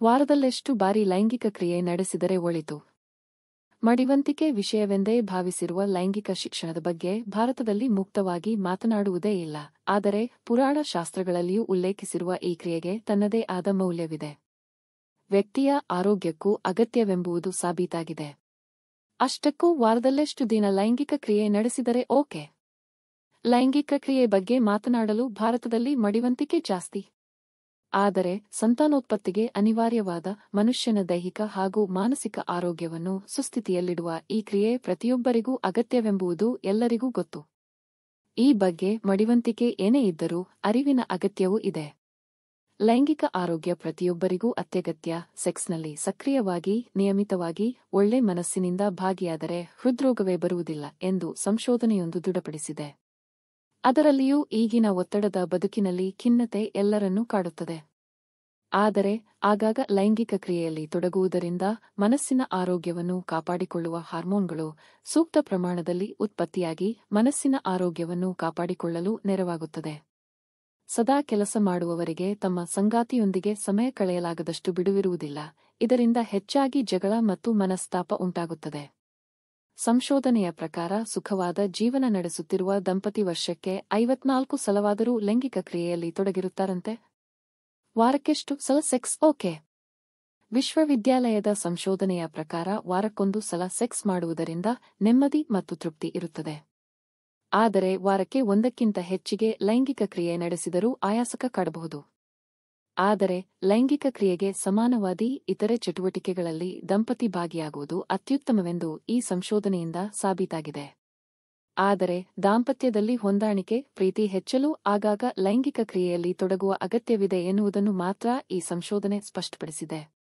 ವಾರದಲ್ಲೆಷ್ಟು ಬಾರಿ ಲೈಂಗಿಕ ಕ್ರಿಯೆ ನಡೆಸಿದರೆ ಒಳಿತು? ಮಡಿವಂತಿಕೆ ವಿಷಯವೆಂದೇ ಭಾವಿಸಿರುವ ಲೈಂಗಿಕ ಶಿಕ್ಷಣದ ಬಗ್ಗೆ ಭಾರತದಲ್ಲಿ ಮುಕ್ತವಾಗಿ ಮಾತನಾಡುವುದೇ ಇಲ್ಲ. ಆದರೆ ಪುರಾಣ ಶಾಸ್ತ್ರಗಳಲ್ಲಿಯೂ ಉಲ್ಲೇಖಿಸಿರುವ ಈ ಕ್ರಿಯೆಗೆ ತನ್ನದೇ ಆದ ಮೌಲ್ಯವಿದೆ. ವ್ಯಕ್ತಿಯ ಆರೋಗ್ಯಕ್ಕೂ ಅಗತ್ಯವೆಂಬುದು ಸಾಬೀತಾಗಿದೆ. ಅಷ್ಟಕ್ಕೂ ವಾರದಲ್ಲೆಷ್ಟು ದಿನ ಲೈಂಗಿಕ ಕ್ರಿಯೆ ನಡೆಸಿದರೆ ಓಕೆ? ಲೈಂಗಿಕ ಕ್ರಿಯೆ ಬಗ್ಗೆ ಮಾತನಾಡಲು ಭಾರತದಲ್ಲಿ ಮಡಿವಂತಿಕೆ ಜಾಸ್ತಿ. ಆದರೆ ಸಂತಾನೋತ್ಪತ್ತಿಗೆ ಅನಿವಾರ್ಯವಾದ ಮನುಷ್ಯನ ದೈಹಿಕ ಹಾಗೂ ಮಾನಸಿಕ ಆರೋಗ್ಯವನ್ನು ಸುಸ್ಥಿತಿಯಲ್ಲಿಡುವ ಈ ಕ್ರಿಯೆ ಪ್ರತಿಯೊಬ್ಬರಿಗೂ ಅಗತ್ಯವೆಂಬುದು ಎಲ್ಲರಿಗೂ ಗೊತ್ತು. ಈ ಬಗ್ಗೆ ಮಡಿವಂತಿಕೆ ಏನೇ ಇದ್ದರೂ ಅರಿವಿನ ಅಗತ್ಯವೂ ಇದೆ. ಲೈಂಗಿಕ ಆರೋಗ್ಯ ಪ್ರತಿಯೊಬ್ಬರಿಗೂ ಅತ್ಯಗತ್ಯ. ಸೆಕ್ಸ್ನಲ್ಲಿ ಸಕ್ರಿಯವಾಗಿ, ನಿಯಮಿತವಾಗಿ, ಒಳ್ಳೆ ಮನಸ್ಸಿನಿಂದ ಭಾಗಿಯಾದರೆ ಹೃದ್ರೋಗವೇ ಬರುವುದಿಲ್ಲ ಎಂದು ಸಂಶೋಧನೆಯೊಂದು ದೃಢಪಡಿಸಿದೆ. ಅದರಲ್ಲಿಯೂ ಈಗಿನ ಒತ್ತಡದ ಬದುಕಿನಲ್ಲಿ ಖಿನ್ನತೆ ಎಲ್ಲರನ್ನೂ ಕಾಡುತ್ತದೆ. ಆದರೆ ಆಗಾಗ ಲೈಂಗಿಕ ಕ್ರಿಯೆಯಲ್ಲಿ ತೊಡಗುವುದರಿಂದ ಮನಸ್ಸಿನ ಆರೋಗ್ಯವನ್ನು ಕಾಪಾಡಿಕೊಳ್ಳುವ ಹಾರ್ಮೋನ್ಗಳು ಸೂಕ್ತ ಪ್ರಮಾಣದಲ್ಲಿ ಉತ್ಪತ್ತಿಯಾಗಿ ಮನಸ್ಸಿನ ಆರೋಗ್ಯವನ್ನು ಕಾಪಾಡಿಕೊಳ್ಳಲು ನೆರವಾಗುತ್ತದೆ. ಸದಾ ಕೆಲಸ ಮಾಡುವವರಿಗೆ ತಮ್ಮ ಸಂಗಾತಿಯೊಂದಿಗೆ ಸಮಯ ಕಳೆಯಲಾಗದಷ್ಟು ಬಿಡುವಿರುವುದಿಲ್ಲ. ಇದರಿಂದ ಹೆಚ್ಚಾಗಿ ಜಗಳ ಮತ್ತು ಮನಸ್ತಾಪ ಉಂಟಾಗುತ್ತದೆ. ಸಂಶೋಧನೆಯ ಪ್ರಕಾರ ಸುಖವಾದ ಜೀವನ ನಡೆಸುತ್ತಿರುವ ದಂಪತಿ ವರ್ಷಕ್ಕೆ 54 ಸಲವಾದರೂ ಲೈಂಗಿಕ ಕ್ರಿಯೆಯಲ್ಲಿ ತೊಡಗಿರುತ್ತಾರಂತೆ. ವಾರಕ್ಕೆಷ್ಟು ಸಲ ಸೆಕ್ಸ್ ಓಕೆ? ವಿಶ್ವವಿದ್ಯಾಲಯದ ಸಂಶೋಧನೆಯ ಪ್ರಕಾರ ವಾರಕ್ಕೊಂದು ಸಲ ಸೆಕ್ಸ್ ಮಾಡುವುದರಿಂದ ನೆಮ್ಮದಿ ಮತ್ತು ತೃಪ್ತಿ ಇರುತ್ತದೆ. ಆದರೆ ವಾರಕ್ಕೆ ಒಂದಕ್ಕಿಂತ ಹೆಚ್ಚಿಗೆ ಲೈಂಗಿಕ ಕ್ರಿಯೆ ನಡೆಸಿದರೂ ಆಯಾಸಕ ಕಾಡಬಹುದು. ಆದರೆ ಲೈಂಗಿಕ ಕ್ರಿಯೆಗೆ ಸಮಾನವಾದಿ ಇತರೆ ಚಟುವಟಿಕೆಗಳಲ್ಲಿ ದಂಪತಿ ಭಾಗಿಯಾಗುವುದು ಅತ್ಯುತ್ತಮವೆಂದು ಈ ಸಂಶೋಧನೆಯಿಂದ ಸಾಬೀತಾಗಿದೆ. ಆದರೆ ದಾಂಪತ್ಯದಲ್ಲಿ ಹೊಂದಾಣಿಕೆ, ಪ್ರೀತಿ ಹೆಚ್ಚಲು ಆಗಾಗ ಲೈಂಗಿಕ ಕ್ರಿಯೆಯಲ್ಲಿ ತೊಡಗುವ ಅಗತ್ಯವಿದೆ ಎನ್ನುವುದನ್ನು ಮಾತ್ರ ಈ ಸಂಶೋಧನೆ ಸ್ಪಷ್ಟಪಡಿಸಿದೆ.